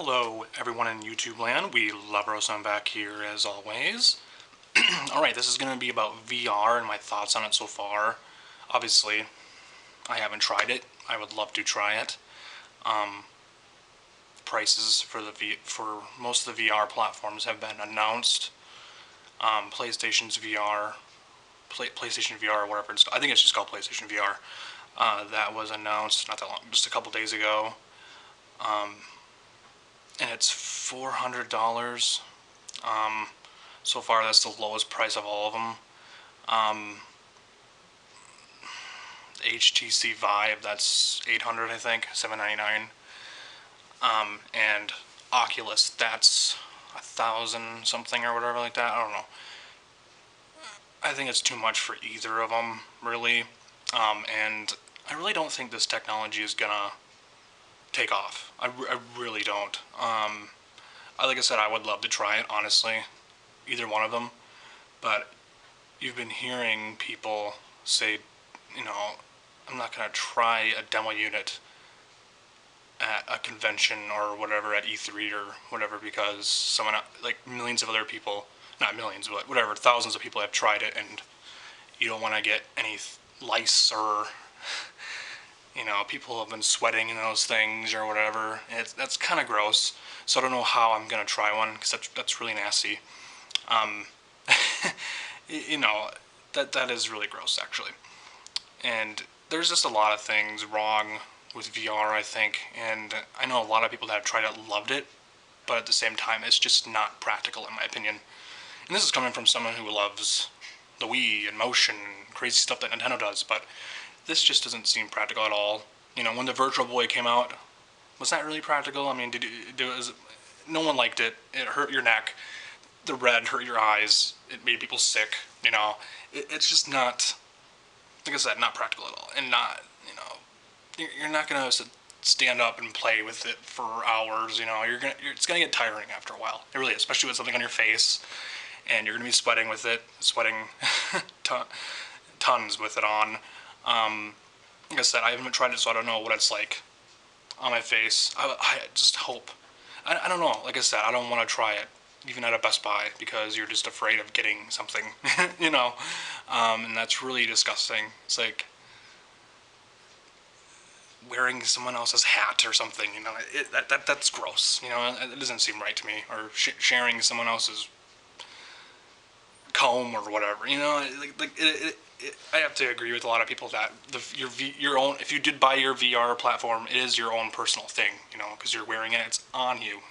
Hello everyone in YouTube land, we love I'm back here as always. Alright, this is going to be about VR and my thoughts on it so far. Obviously, I haven't tried it. I would love to try it. Prices for most of the VR platforms have been announced. PlayStation's VR, PlayStation VR, or whatever I think it's just called PlayStation VR. That was announced not that long, just a couple days ago. And it's $400. So far, that's the lowest price of all of them. HTC Vive, that's $800, I think, $799. And Oculus, that's $1,000 something or whatever like that. I don't know. I think it's too much for either of them, really. And I really don't think this technology is gonna take off. I really don't. Like I said, I would love to try it, honestly, either one of them. But you've been hearing people say, I'm not going to try a demo unit at a convention or whatever, at E3 or whatever, because someone, like millions of other people, not millions, but whatever, thousands of people have tried it, and you don't want to get any lice or people have been sweating in those things or whatever. That's kind of gross. So I don't know how I'm gonna try one because that's really nasty. That is really gross actually. And there's just a lot of things wrong with VR, I think. And I know a lot of people that have tried it loved it, but at the same time, it's just not practical in my opinion. And this is coming from someone who loves the Wii and motion and crazy stuff that Nintendo does, but this just doesn't seem practical at all. When the Virtual Boy came out, was that really practical? I mean, no one liked it. It hurt your neck. The red hurt your eyes. It made people sick. It's just not, like I said, not practical at all. And not, you're not gonna stand up and play with it for hours. It's gonna get tiring after a while. It really is, especially with something on your face, and you're gonna be sweating with it, sweating tons with it on. Like I said, I haven't tried it, so I don't know what it's like on my face. I just hope. I don't know. Like I said, I don't want to try it, even at a Best Buy, because you're just afraid of getting something, and that's really disgusting. It's like wearing someone else's hat or something, that's gross. It doesn't seem right to me. Or sharing someone else's comb or whatever. I have to agree with a lot of people that your own, if you did buy your VR platform, it is your own personal thing, because you're wearing it, it's on you,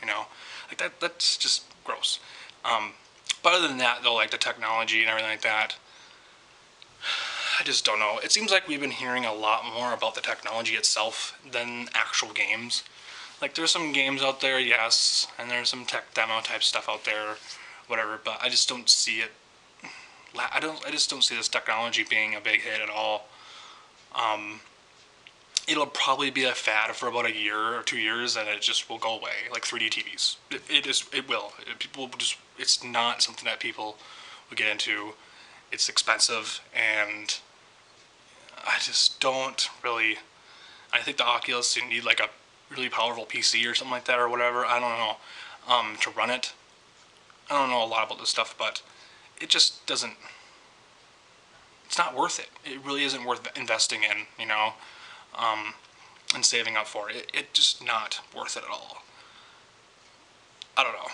like that's just gross. But other than that, though, like the technology and everything like that, I just don't know. It seems like we've been hearing a lot more about the technology itself than actual games. Like there's some games out there, yes, and there's some tech demo type stuff out there, whatever. But I just don't see it. I just don't see this technology being a big hit at all. It'll probably be a fad for about a year or 2 years, and it just will go away, like 3D TVs. It will. It's not something that people will get into. It's expensive, and I just don't really. I think the Oculus, you need like a really powerful PC or something like that or whatever. I don't know, to run it. I don't know a lot about this stuff, but it just doesn't. It's not worth it. It really isn't worth investing in, and saving up for it. It's just not worth it at all. I don't know.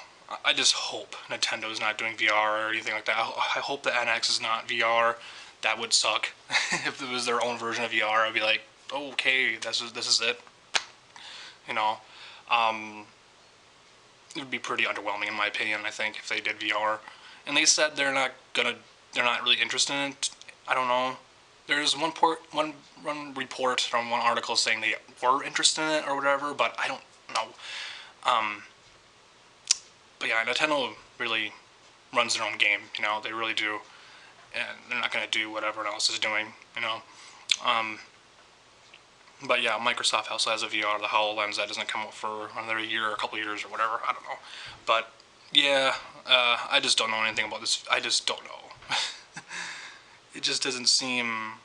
I just hope Nintendo's not doing VR or anything like that. I hope the NX is not VR. That would suck. If it was their own version of VR, I'd be like, okay, this is it. It would be pretty underwhelming in my opinion, I think, if they did VR. And they said they're not really interested in it. I don't know. There's one report from one article saying they were interested in it or whatever, but I don't know. But yeah, Nintendo really runs their own game, they really do. And they're not going to do what everyone else is doing, But yeah, Microsoft also has a VR, the HoloLens, that doesn't come out for another year or a couple years or whatever, I don't know. But yeah, I just don't know anything about this. I just don't know. It just doesn't seem,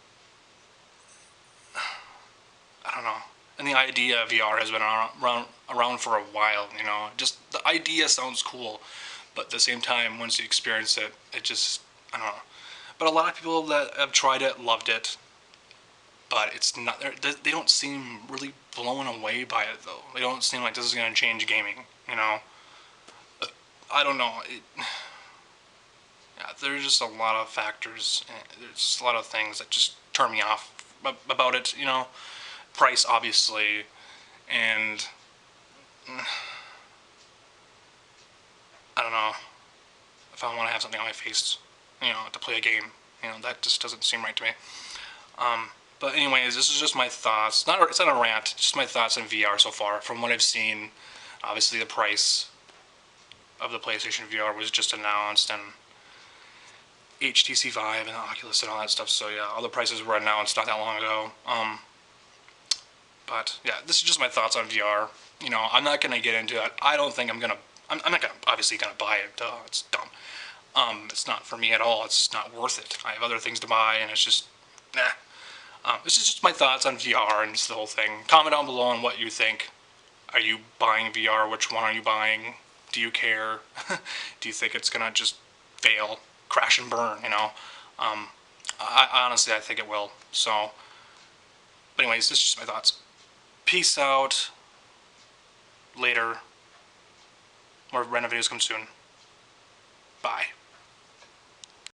I don't know. and the idea of VR has been around for a while. You know, just the idea sounds cool, but at the same time, once you experience it, it just, I don't know. But a lot of people that have tried it loved it, but it's not. They don't seem really blown away by it though. They don't seem like this is gonna change gaming. You know, I don't know. Yeah, there's just a lot of factors. There's just a lot of things that just turn me off about it. You know, price obviously, and I don't know if I want to have something on my face, you know, to play a game. You know, that just doesn't seem right to me. Um, but anyways, this is just my thoughts. It's not a rant. Just my thoughts on VR so far. From what I've seen, obviously the price of the PlayStation VR was just announced, and HTC Vive and Oculus and all that stuff. So yeah, all the prices were announced not that long ago. But yeah, this is just my thoughts on VR. You know, I'm not gonna get into it. I don't think I'm gonna. I'm not gonna obviously gonna buy it. Duh, it's dumb. It's not for me at all. It's just not worth it. I have other things to buy, and it's just nah. This is just my thoughts on VR and just the whole thing. Comment down below on what you think. Are you buying VR? Which one are you buying? Do you care? Do you think it's gonna just fail, crash and burn? You know, I honestly I think it will. So, but anyways, this is just my thoughts. Peace out. Later. More random videos come soon. Bye.